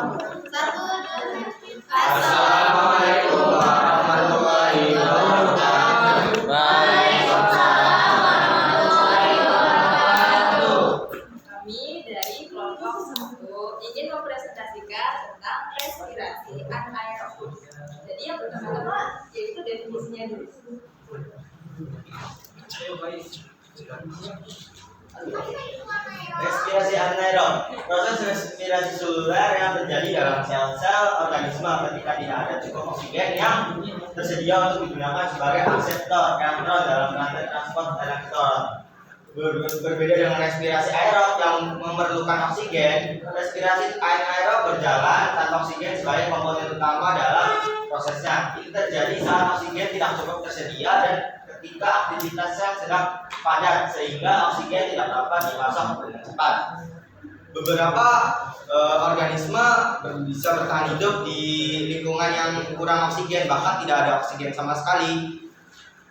Satu, dua. Assalamualaikum warahmatullahi wabarakatuh. Waalaikumsalam warahmatullahi wabarakatuh. Kami dari kelompok 1 ingin mempresentasikan tentang respirasi anaerob. Jadi yang pertama-tama yaitu definisinya dulu. Respirasi anaerob, proses respirasi seluler yang terjadi dalam sel-sel organisme ketika tidak ada cukup oksigen yang tersedia untuk digunakan sebagai akseptor elektron dalam rantai transport elektron. Berbeda dengan respirasi aerob yang memerlukan oksigen, respirasi anaerob berjalan tanpa oksigen sebagai komponen utama dalam prosesnya. Ini terjadi saat oksigen tidak cukup tersedia dan ketika aktivitasnya sedang padat sehingga oksigen tidak dapat dipasok dengan cepat. Beberapa organisme bisa bertahan hidup di lingkungan yang kurang oksigen, bahkan tidak ada oksigen sama sekali.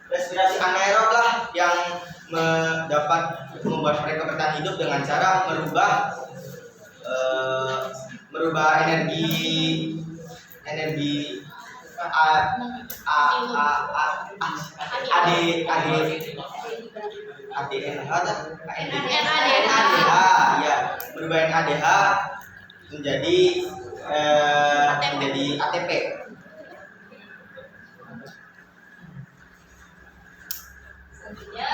Respirasi anaerob lah yang dapat membuat mereka bertahan hidup dengan cara merubah energi NADH ya, merubah NADH menjadi ATP. Selanjutnya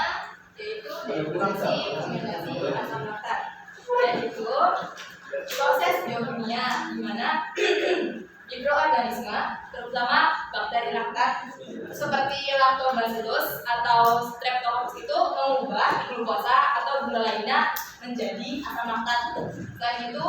yaitu definisi fermentasi asam laktat. Yaitu proses biokimia di mana mikroorganisme, terutama bakteri laktat seperti Lactobacillus atau Streptococcus itu mengubah glukosa atau gula lainnya menjadi asam laktat. Selain itu,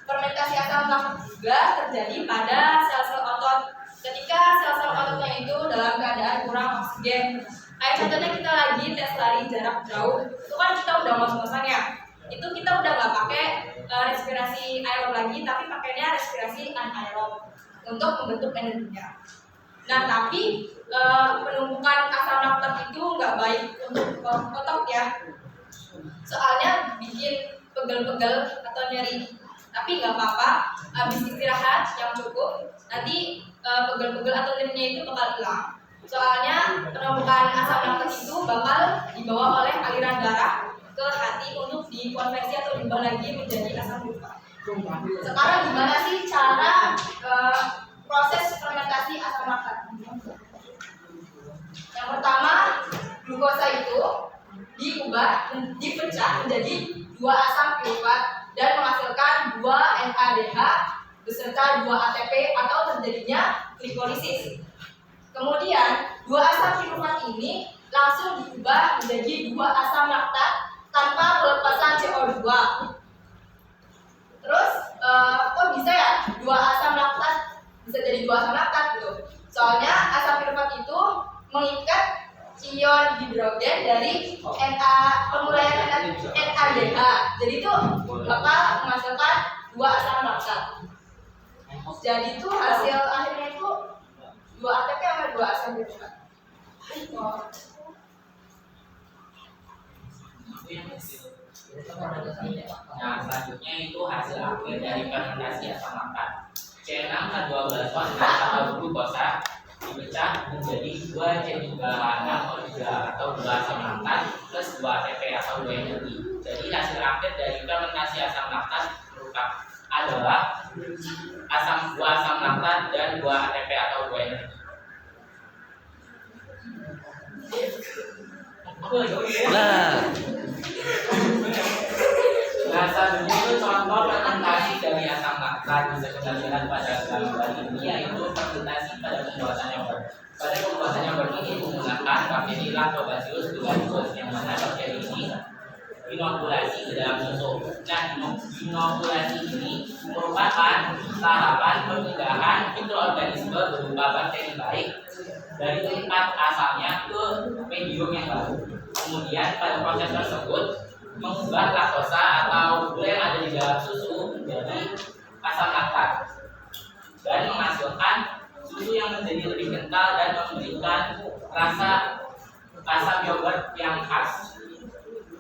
fermentasi asam laktat juga terjadi pada sel-sel otot. Ketika sel-sel ototnya itu dalam keadaan kurang oksigen. Kayak contohnya kita lagi tes lari jarak jauh, itu kan kita udah ngos-ngosannya. Itu kita udah nggak pakai respirasi aerob lagi, tapi pakainya respirasi anaerob untuk membentuk energinya. Nah, tapi penumpukan asam laktat itu nggak baik untuk otot ya. Soalnya bikin pegel-pegel atau nyeri. Tapi nggak apa-apa, habis istirahat yang cukup, nanti pegel-pegel atau nyerinya itu bakal hilang. Soalnya penumpukan asam laktat itu bakal dibawa oleh aliran darah ke hati untuk dikonversi atau diubah lagi menjadi asam sulfat. Sekarang gimana sih cara proses fermentasi asam laktat? Yang pertama, glukosa itu dipecah menjadi 2 asam piruvat dan menghasilkan 2 NADH beserta 2 ATP atau terjadinya glikolisis. Kemudian 2 asam piruvat ini langsung diubah menjadi 2 asam laktat tanpa pelepasan CO2. Terus kok bisa ya 2 asam laktat bisa jadi 2 asam laktat gitu? Soalnya asam piruvat itu mengikat ion hidrogen dari penguraian NADH. Jadi itu bakal menghasilkan 2 asam laktat. Jadi itu hasil akhirnya itu 2 ATP sama 2 asam piruvat. Nah, selanjutnya itu hasil akhir dari fermentasi asam laktat. C6H12 fosfat atau glukosa dipecah menjadi 2 C3H6O3 atau 2 asam laktat plus 2 ATP atau 2 energi. Jadi hasil akhir dari fermentasi asam laktat adalah 2 asam laktat dan 2 ATP atau 2 energi. Nah, selanjutnya itu contoh fermentasi dari asam laktat bisa kita lihat pada gambar ini, yaitu fermentasi pada pembuatan yogurt. Pada pembuatan yogurt ini menggunakan bakteri Lactobacillus bullosus yang mana bakteri ini inokulasi ke dalam susu. Nah, inokulasi ini merupakan tahapan pemindahan mikroorganisme berupa bakteri baik dari tempat asalnya ke medium yang baru. Kemudian pada proses tersebut mengubah laktosa atau gula yang ada di dalam susu menjadi asam laktat dan menghasilkan susu yang menjadi lebih kental dan memberikan rasa asam yogurt yang khas.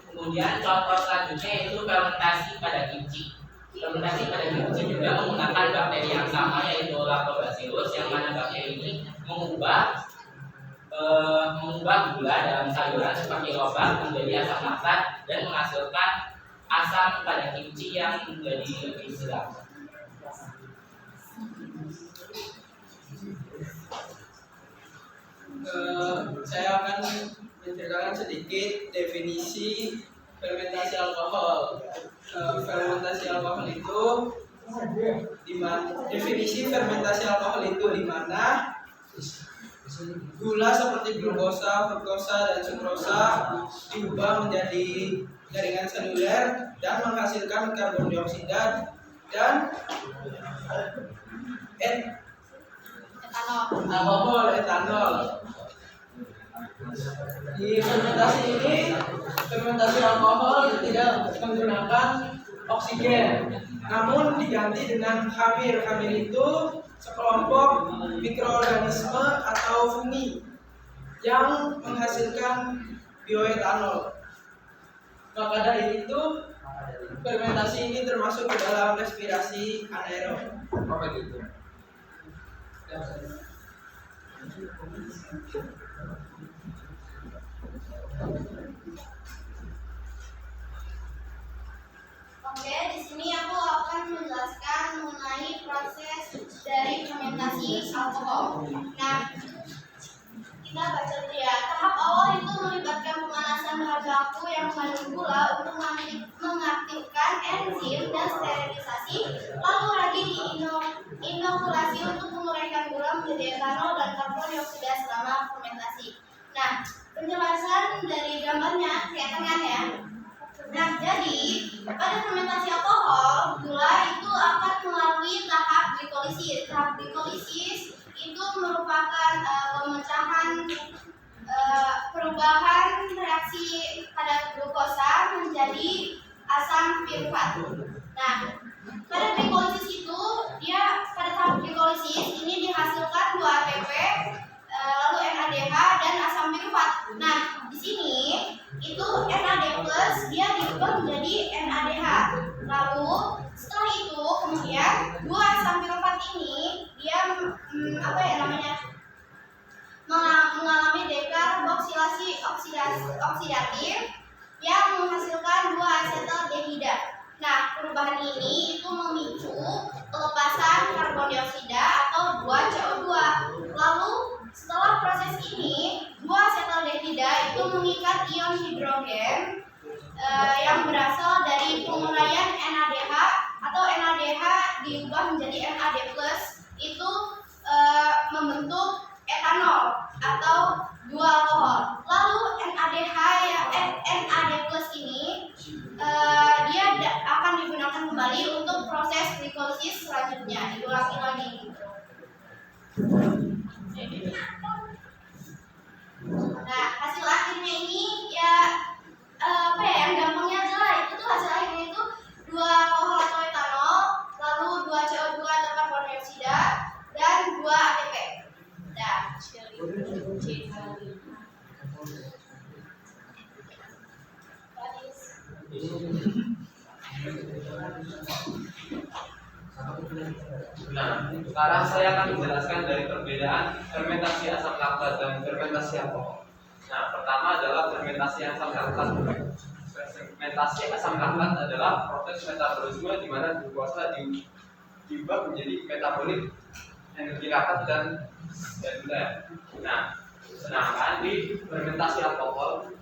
Kemudian contoh selanjutnya yaitu fermentasi pada kimchi. Fermentasi pada kimchi juga menggunakan bakteri yang sama, yaitu Lactobacillus, yang mana bakteri ini mengubah gula dalam sayuran seperti lobak menjadi asam laktat dan menghasilkan asam pada kimchi yang menjadi lebih sedap. Saya akan menceritakan sedikit definisi fermentasi alkohol. Fermentasi alkohol itu definisi fermentasi alkohol itu di mana gula seperti glukosa, fruktosa, dan sukrosa diubah menjadi jaringan seluler dan menghasilkan karbon dioksida dan alkohol etanol. Di fermentasi alkohol tidak menggunakan oksigen, namun diganti dengan khamir. Khamir itu sekelompok mikroorganisme atau fungi yang menghasilkan bioetanol. Maka dari itu, fermentasi ini termasuk ke dalam respirasi anaerob. Apa gitu? Oke, di sini aku akan menjelaskan mengenai proses dari fermentasi alkohol. Nah, kita baca dulu ya. Tahap awal itu melibatkan pemanasan bahan baku yang mengandung gula untuk mengaktifkan enzim dan sterilisasi, lalu lagi diinokulasi untuk menguraikan gula menjadi etanol dan karbon dioksida selama fermentasi. Nah, penjelasan dari gambarnya kelihatan kan ya? Nah, jadi pada fermentasi alkohol, gula itu akan melalui tahap glikolisis. Tahap glikolisis itu merupakan pemecahan perubahan reaksi pada glukosa menjadi asam pirufat. Nah, pada glikolisis itu pada tahap glikolisis ini dihasilkan 2 ATP, lalu NADH dan asam pirufat. Nah, di sini itu NAD+ dia diubah menjadi NADH. Lalu setelah itu kemudian 2 asam pirufat ini dia mengalami dekarboksilasi oksidatif yang menghasilkan 2 asetaldehida. Nah, perubahan ini itu memicu pelepasan karbon dioksida atau 2 CO2. Lalu setelah proses ini, 2 asetaldehida itu mengikat ion hidrogen yang berasal dari penguraian NADH atau NADH diubah menjadi NAD+, itu membentuk etanol atau 2 alkohol. Lalu NAD+ ini dia akan digunakan kembali untuk proses glikolisis selanjutnya, diulangi lagi gitu. Nah, hasil akhirnya ini yang gampangnya adalah itu tuh hasil akhirnya itu 2 alkohol atau etanol, lalu 2 CO2 atau karbon dioksida dan 2 ATP. Nah, Nah, sekarang saya akan menjelaskan dari perbedaan fermentasi asam laktat dan fermentasi alkohol. Nah, pertama adalah fermentasi asam laktat. Fermentasi asam laktat adalah proses metabolisme di mana glukosa diubah menjadi metabolit energi laktat dan gula. Nah, sedangkan di fermentasi alkohol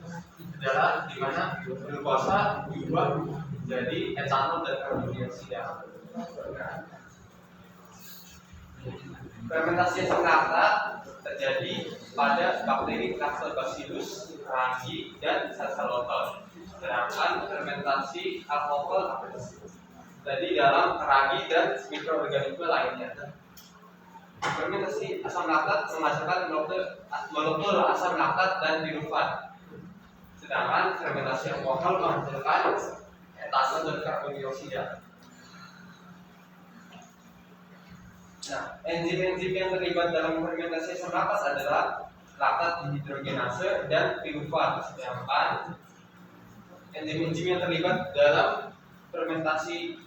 adalah di mana glukosa diubah menjadi etanol dan karbon dioksida. Fermentasi asam laktat terjadi pada bakteri Lactobacillus rhamni dan Saccharomyces. Sedangkan fermentasi alkohol terjadi dalam ragi dan mikroorganisme lainnya. Fermentasi asam laktat menghasilkan molekul asam laktat dan pirufat. Sedangkan fermentasi alkohol menghasilkan etanol dan karbon dioksida. Nah, enzim-enzim yang terlibat dalam fermentasi asam laktat adalah laktat dihidrogenase dan pirufat. Sedangkan enzim-enzim yang terlibat dalam fermentasi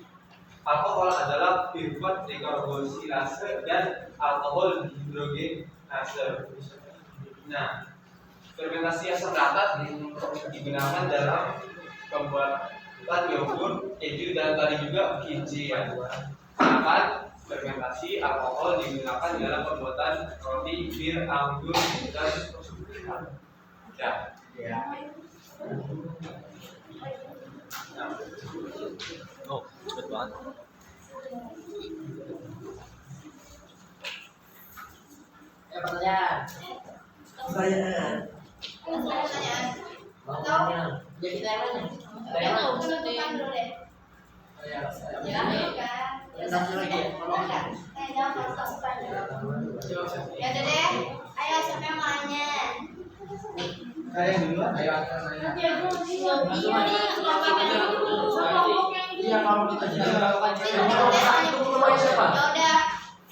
Alkohol adalah pirfat dekarbosilase dan alkohol dihidrogenase. Nah, fermentasi asam laktat digunakan dalam pembuatan yogurt, keju, dan tadi juga kimchi ya. Sedangkan fermentasi alkohol digunakan dalam pembuatan roti, bir, anggur, dan ya. Oh, cepet banget. Pertanyaan. Pertanyaan. Ya kita yang mana? Penutupan dulu deh. Ya. Ya, kan. Yang satu lagi ya. Jawab pas-pasan. Ya udah deh. Ayo siapa yang mau nanya? Saya yang duluan. Ayo akan nanya. Iya, kalau kita jadi melakukan Ya udah,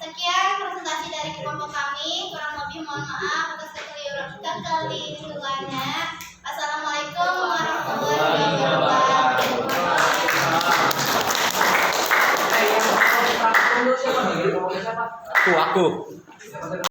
sekian presentasi dari kelompok kami. Kurang lebih mohon maaf atas kekeliruannya. Assalamualaikum warahmatullahi wabarakatuh. Siapa? Aku.